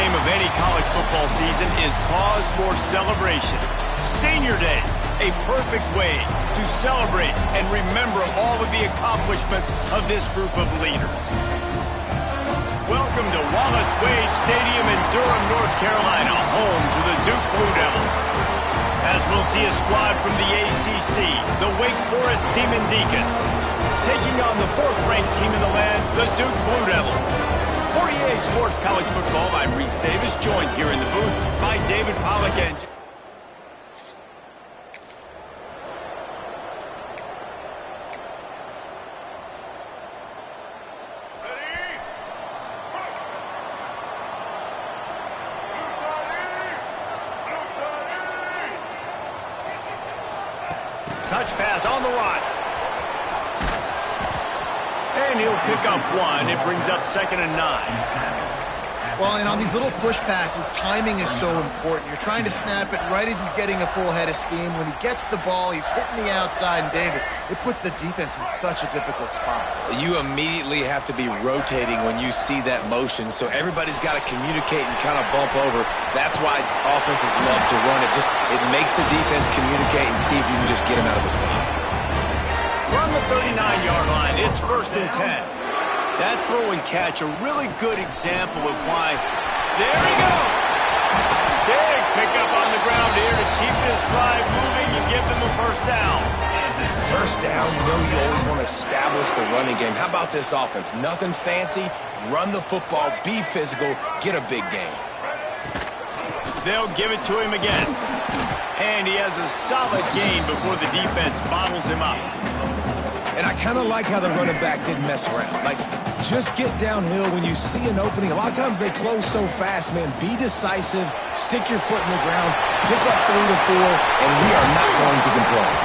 game of any college football season is cause for celebration. Senior Day, a perfect way to celebrate and remember all of the accomplishments of this group of leaders. Welcome to Wallace Wade Stadium in Durham, North Carolina, home to the Duke Blue Devils. As we'll see a squad from the ACC, the Wake Forest Demon Deacons, taking on the fourth-ranked team in the land, the Duke Blue Devils. For EA Sports College Football, I'm Reese Davis, joined here in the booth by David Pollack and... Touch pass on the run. And he'll pick up one. It brings up 2nd and 9. Well, and on these little push passes, timing is so important. You're trying to snap it right as he's getting a full head of steam. When he gets the ball, he's hitting the outside, and David, it puts the defense in such a difficult spot. You immediately have to be rotating when you see that motion, so everybody's got to communicate and kind of bump over. That's why offenses love to run it. It makes the defense communicate and see if you can just get him out of the spot. From the 39-yard line, it's 1st and 10. That throw and catch, a really good example of why. There he goes! Big pickup on the ground here to keep this drive moving and give them a first down. First down, you always want to establish the running game. How about this offense? Nothing fancy. Run the football, be physical, get a big game. They'll give it to him again. And he has a solid gain before the defense bottles him up. And I kind of like how the running back didn't mess around. Just get downhill when you see an opening. A lot of times they close so fast, man. Be decisive, stick your foot in the ground, pick up 3 to 4, and we are not going to complain.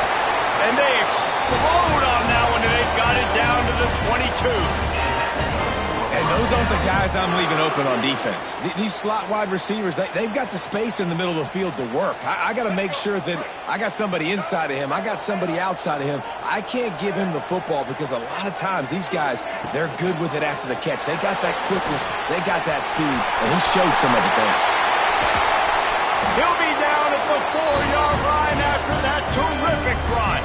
And they explode on that one, and they've got it down to the 22. And those aren't the guys I'm leaving open on defense. These slot wide receivers, they've got the space in the middle of the field to work. I got to make sure that I got somebody inside of him. I got somebody outside of him. I can't give him the football because a lot of times these guys, they're good with it after the catch. They got that quickness. They got that speed, and he showed some of it there. He'll be down at the 4-yard line after that terrific run.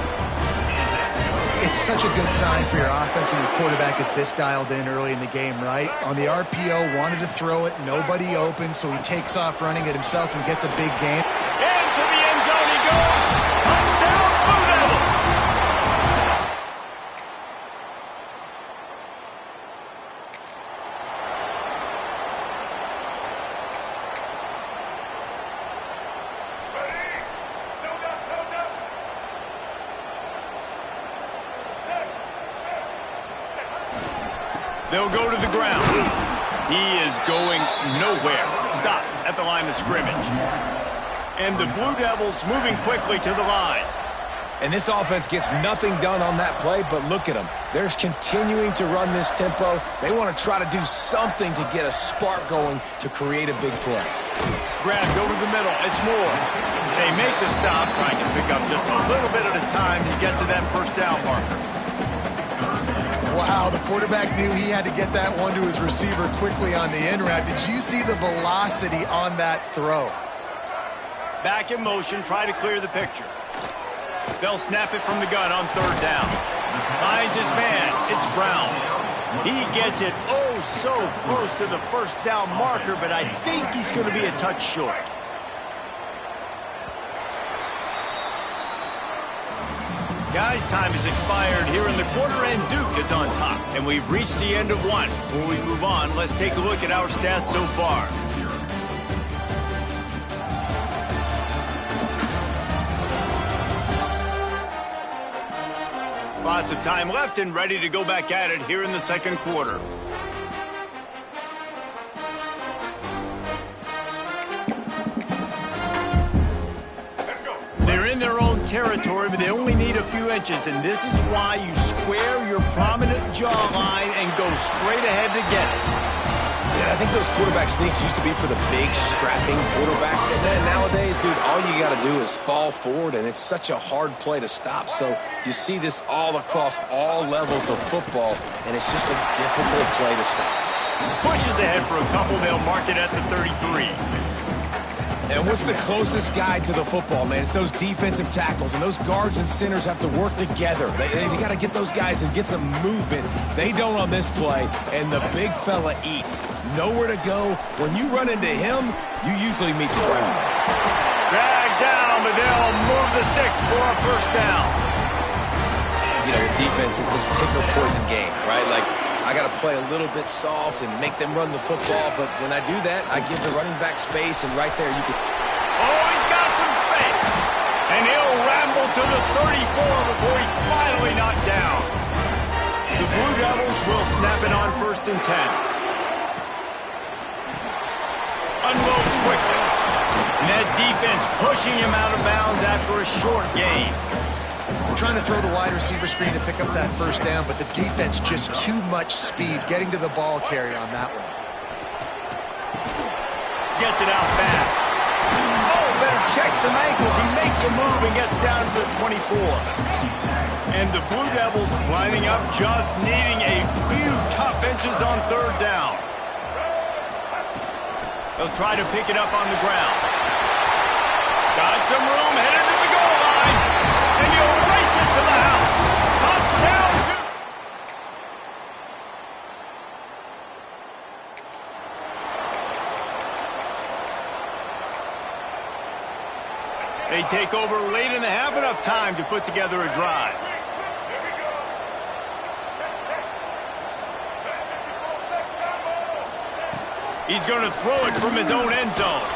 It's such a good sign for your offense when your quarterback is this dialed in early in the game, right? On the RPO, wanted to throw it, nobody open, so he takes off running it himself and gets a big gain. Into the end zone he goes. Touchdown, Blue Devils! They'll go to the ground. He is going nowhere. Stop at the line of scrimmage. And the Blue Devils moving quickly to the line. And this offense gets nothing done on that play, but look at them. They're continuing to run this tempo. They want to try to do something to get a spark going to create a big play. Grabbed over the middle. It's Moore. They make the stop, trying to pick up just a little bit at a time to get to that first down marker. Wow, the quarterback knew he had to get that one to his receiver quickly on the in route. Did you see the velocity on that throw? Back in motion, try to clear the picture. They'll snap it from the gun on 3rd down. Finds his man. It's Brown. He gets it oh so close to the first down marker, but I think he's going to be a touch short. Guys, time has expired here in the quarter, and Duke is on top. And we've reached the end of one. Before we move on, let's take a look at our stats so far. Lots of time left and ready to go back at it here in the second quarter. They're in their own territory, but they only need a few inches, and this is why you square your prominent jawline and go straight ahead to get it. Yeah, I think those quarterback sneaks used to be for the big, strapping quarterbacks, and then nowadays, dude, all you got to do is fall forward, and it's such a hard play to stop. So you see this all across all levels of football, and it's just a difficult play to stop. Pushes ahead for a couple. They'll mark it at the 33. And what's the closest guy to the football, man? It's those defensive tackles, and those guards and centers have to work together. They got to get those guys and get some movement. They don't on this play, and the big fella eats. Nowhere to go. When you run into him, you usually meet the ground. Dragged down, but they'll move the sticks for a first down. You know, the defense is this pick or poison game, right? Like, I got to play a little bit soft and make them run the football, but when I do that, I give the running back space, and right there you can... Oh, he's got some space. And he'll ramble to the 34 before he's finally knocked down. The Blue Devils will snap it on 1st and 10. Unloads quickly. And that defense pushing him out of bounds after a short gain. Trying to throw the wide receiver screen to pick up that first down, but the defense just too much speed getting to the ball carrier on that one. Gets it out fast. Oh, better check some ankles. He makes a move and gets down to the 24. And the Blue Devils lining up, just needing a few tough inches on 3rd down. They'll try to pick it up on the ground. Got some room, headed to the goal line. And he'll race it to the house. Touchdown. They take over late in the half, enough time to put together a drive. He's going to throw it from his own end zone.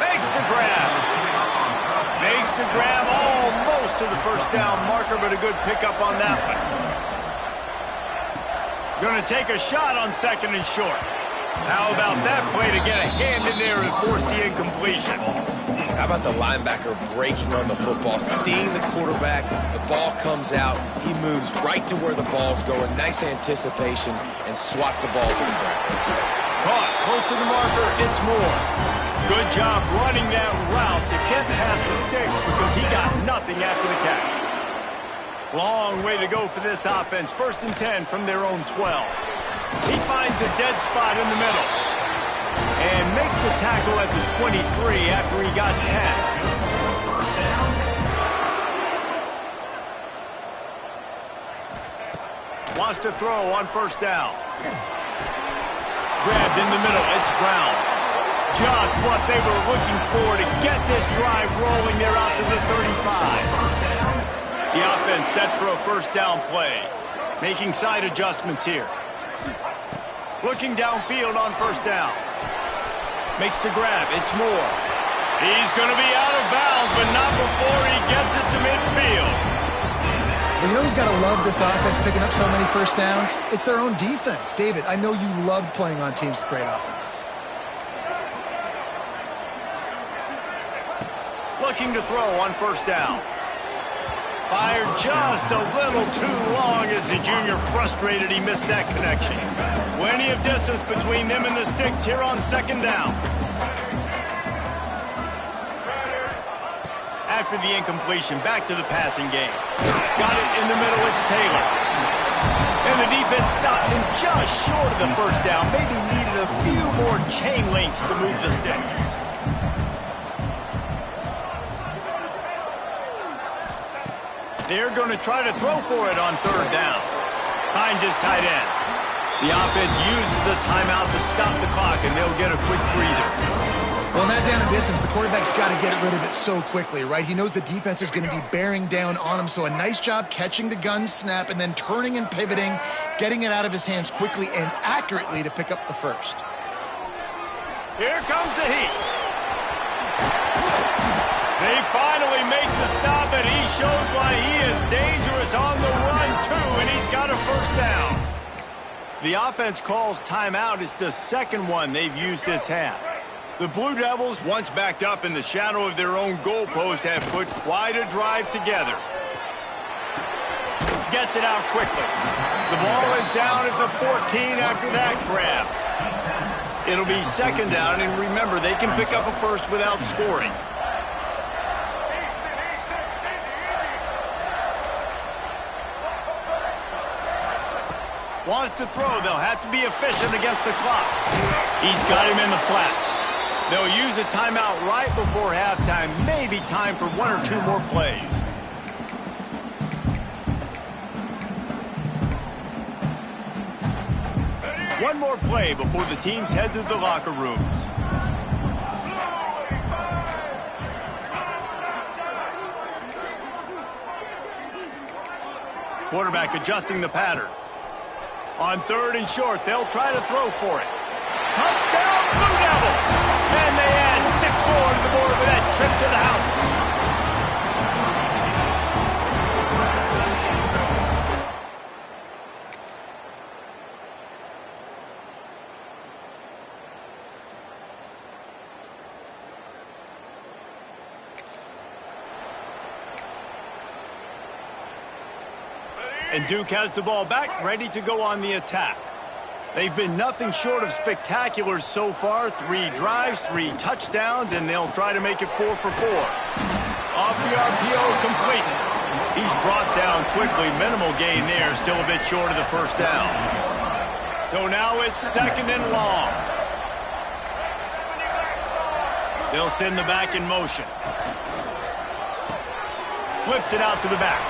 Makes the grab. Makes the grab almost to the first down marker, but a good pickup on that one. Going to take a shot on 2nd and short. How about that play to get a hand in there and force the incompletion? How about the linebacker breaking on the football, seeing the quarterback, the ball comes out, he moves right to where the ball's going, nice anticipation, and swats the ball to the ground. Caught, close to the marker, it's Moore. Good job running that route to get past the sticks because he got nothing after the catch. Long way to go for this offense. 1st and 10 from their own 12. He finds a dead spot in the middle and makes the tackle at the 23 after he got 10. Wants to throw on 1st down. Grabbed in the middle, it's Brown. Just what they were looking for to get this drive rolling. They're out to the 35. The offense set for a 1st down play. Making side adjustments here. Looking downfield on 1st down. Makes the grab, it's Moore. He's going to be out of bounds, but not before he gets it to midfield. Well, you know who's got to love this offense picking up so many 1st downs? It's their own defense. David, I know you loved playing on teams with great offenses. Looking to throw on 1st down. Fired just a little too long as the junior frustrated he missed that connection. Plenty of distance between them and the sticks here on 2nd down. After the incompletion, back to the passing game. Got it in the middle, it's Taylor. And the defense stops him just short of the 1st down. Maybe needed a few more chain links to move the sticks. They're going to try to throw for it on 3rd down. Finds his tight end. The offense uses a timeout to stop the clock, and they'll get a quick breather. Well, in that down and distance, the quarterback's got to get rid of it so quickly, right? He knows the defense is going to be bearing down on him, so a nice job catching the gun snap and then turning and pivoting, getting it out of his hands quickly and accurately to pick up the 1st. Here comes the heat. They finally make the stop, and he shows why he is dangerous on the run, too, and he's got a 1st down. The offense calls timeout. It's the 2nd one they've used this half. The Blue Devils, once backed up in the shadow of their own goalpost, have put quite a drive together. Gets it out quickly. The ball is down at the 14 after that grab. It'll be 2nd down, and remember, they can pick up a 1st without scoring. Wants to throw. They'll have to be efficient against the clock. He's got him in the flat. They'll use a timeout right before halftime. Maybe time for one or two more plays. One more play before the teams head to the locker rooms. Quarterback adjusting the pattern. On 3rd and short, they'll try to throw for it. Touchdown, Blue Devils! And they add 6 more to the board with that trip to the house. And Duke has the ball back, ready to go on the attack. They've been nothing short of spectacular so far. 3 drives, 3 touchdowns, and they'll try to make it 4 for 4. Off the RPO, complete. He's brought down quickly. Minimal gain there, still a bit short of the first down. So now it's 2nd and long. They'll send the back in motion. Flips it out to the back.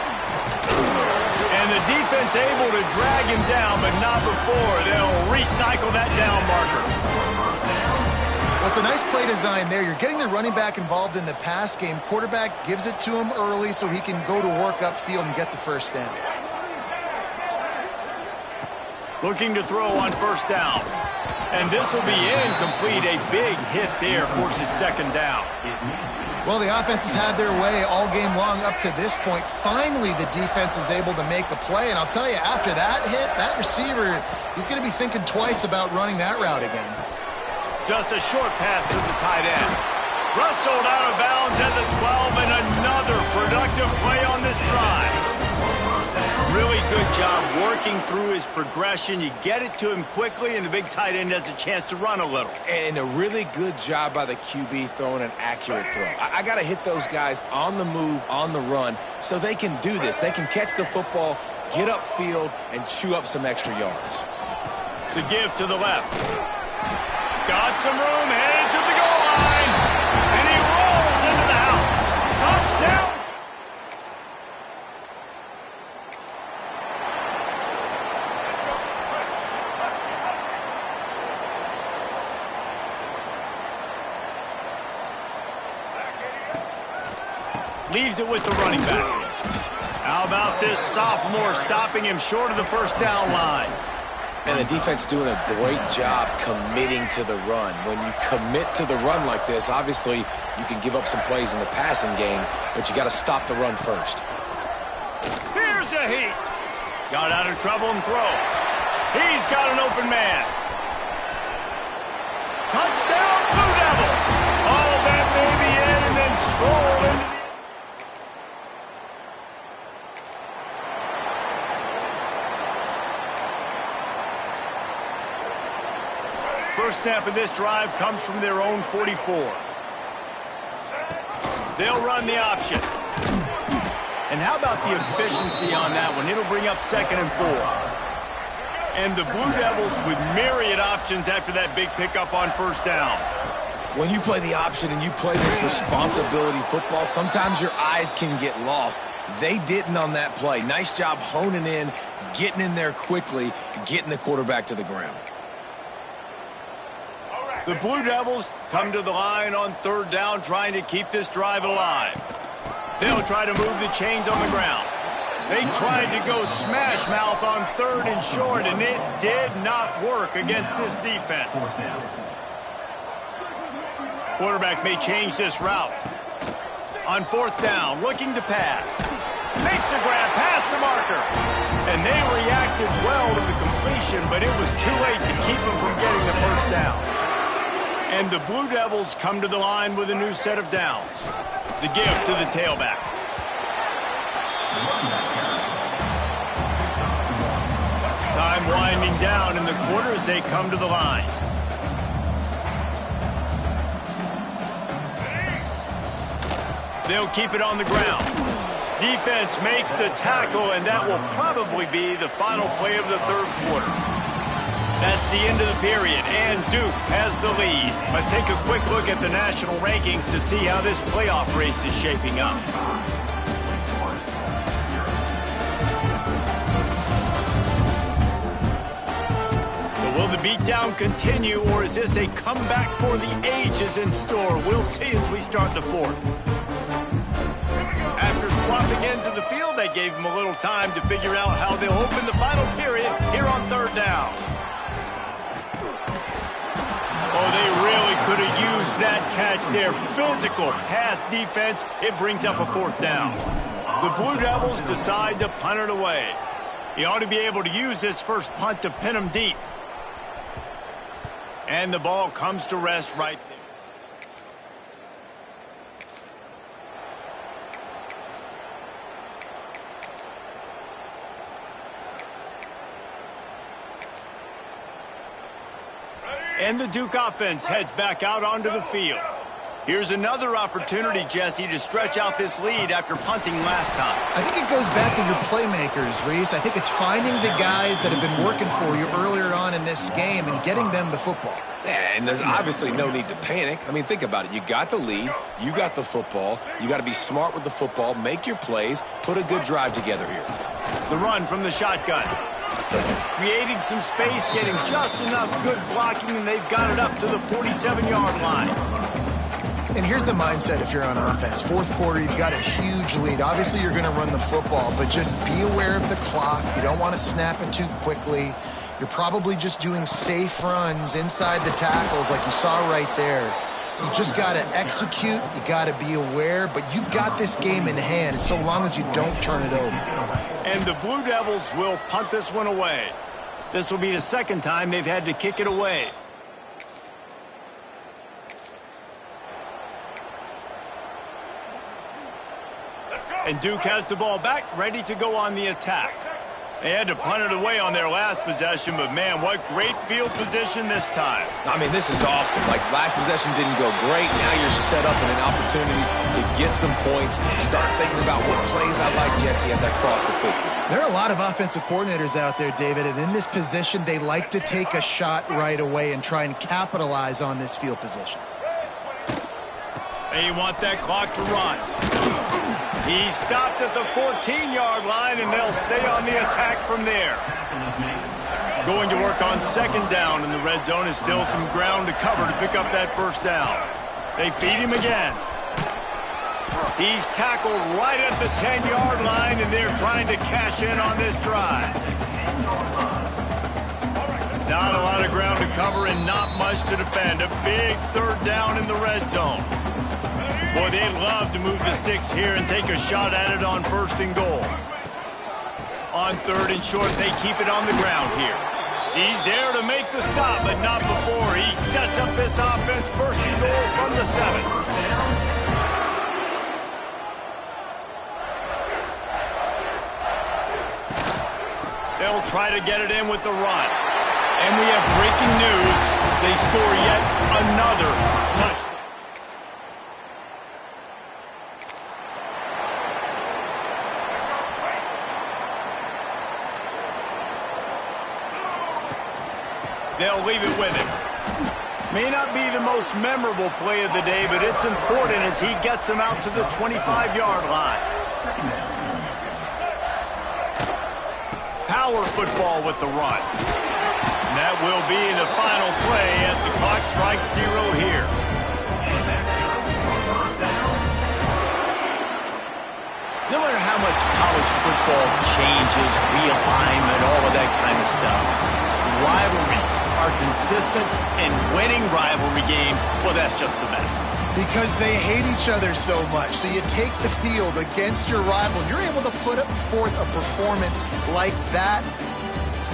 And the defense able to drag him down, but not before. They'll recycle that down marker. Well, it's a nice play design there. You're getting the running back involved in the pass game. Quarterback gives it to him early so he can go to work upfield and get the first down. Looking to throw on 1st down. And this will be incomplete. A big hit there forces 2nd down. Well, the offense has had their way all game long up to this point. Finally, the defense is able to make a play. And I'll tell you, after that hit, that receiver, he's going to be thinking twice about running that route again. Just a short pass to the tight end. Rustled out of bounds at the 12, and another productive play on this drive. Really good job working through his progression. You get it to him quickly, and the big tight end has a chance to run a little. And a really good job by the QB throwing an accurate throw. I got to hit those guys on the move, on the run, so they can do this. They can catch the football, get upfield, and chew up some extra yards. The give to the left. Got some room, headed to the goal line, and he rolls into the house. Touchdown! Leaves it with the running back. How about this sophomore stopping him short of the 1st down line? And the defense doing a great job committing to the run. When you commit to the run like this, obviously you can give up some plays in the passing game, but you got to stop the run first. Here's a heat. Got out of trouble and throws. He's got an open man. Touchdown, Blue Devils. Oh, that may be it, and then stroll into the... First snap of this drive comes from their own 44. They'll run the option. And how about the efficiency on that one? It'll bring up 2nd and 4. And the Blue Devils with myriad options after that big pickup on 1st down. When you play the option and you play this responsibility football, sometimes your eyes can get lost. They didn't on that play. Nice job honing in, getting in there quickly, getting the quarterback to the ground. The Blue Devils come to the line on 3rd down, trying to keep this drive alive. They'll try to move the chains on the ground. They tried to go smash mouth on 3rd and short, and it did not work against this defense. Quarterback may change this route. On 4th down, looking to pass. Makes a grab past the marker. And they reacted well to the completion, but it was too late to keep them from getting the 1st down. And the Blue Devils come to the line with a new set of downs. The give to the tailback. Time winding down in the quarter as they come to the line. They'll keep it on the ground. defense makes the tackle, and that will probably be the final play of the third quarter. That's the end of the period, and Duke has the lead. Let's take a quick look at the national rankings to see how this playoff race is shaping up. Will the beatdown continue, or is this a comeback for the ages in store? We'll see as we start the fourth. After swapping ends of the field, they gave them a little time to figure out how they'll open the final period here on third down. Oh, they really could have used that catch there. Physical pass defense. It brings up a fourth down. The Blue Devils decide to punt it away. He ought to be able to use this first punt to pin them deep. And the ball comes to rest right there. And the Duke offense heads back out onto the field. Here's another opportunity, Jesse, to stretch out this lead after punting last time. I think it goes back to your playmakers, Reese. I think it's finding the guys that have been working for you earlier on in this game and getting them the football. Yeah, and there's obviously no need to panic. I mean, think about it. You got the lead. You got the football. You got to be smart with the football, make your plays, put a good drive together here. The run from the shotgun. Creating some space, getting just enough good blocking, and they've got it up to the 47-yard line. And here's the mindset if you're on offense. Fourth quarter, you've got a huge lead. Obviously, you're going to run the football, but just be aware of the clock. You don't want to snap it too quickly. You're probably just doing safe runs inside the tackles like you saw right there. You just got to execute. You got to be aware, but you've got this game in hand so long as you don't turn it over. And the Blue Devils will punt this one away. This will be the second time they've had to kick it away. And Duke has the ball back, ready to go on the attack. They had to punt it away on their last possession, but man, what great field position this time. I mean, this is awesome. Like, last possession didn't go great. Now you're set up in an opportunity to get some points. Start thinking about what plays I like, Jesse, as I cross the 50. There are a lot of offensive coordinators out there, David, and in this position, they like to take a shot right away and try and capitalize on this field position. They want that clock to run. He stopped at the 14-yard line, and they'll stay on the attack from there. Going to work on second down, and the red zone is still some ground to cover to pick up that first down. They feed him again. He's tackled right at the 10-yard line, and they're trying to cash in on this drive. Not a lot of ground to cover and not much to defend. A big third down in the red zone. Boy, they'd love to move the sticks here and take a shot at it on first and goal. On third and short, they keep it on the ground here. He's there to make the stop, but not before. He sets up this offense first and goal from the 7. They'll try to get it in with the run. And we have breaking news. They score yet another touchdown. They'll leave it with him. May not be the most memorable play of the day, but it's important as he gets them out to the 25-yard line. Power football with the run. And that will be the final play as the clock strikes 0 here. No matter how much college football changes, realignment, all of that kind of stuff, rivalries are consistent, and winning rivalry games, well, that's just the best. Because they hate each other so much. So you take the field against your rival. You're able to put forth a performance like that.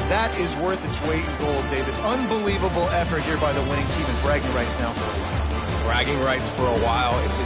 That is worth its weight in gold, David. Unbelievable effort here by the winning team, and bragging rights now for a while. Bragging rights for a while. It's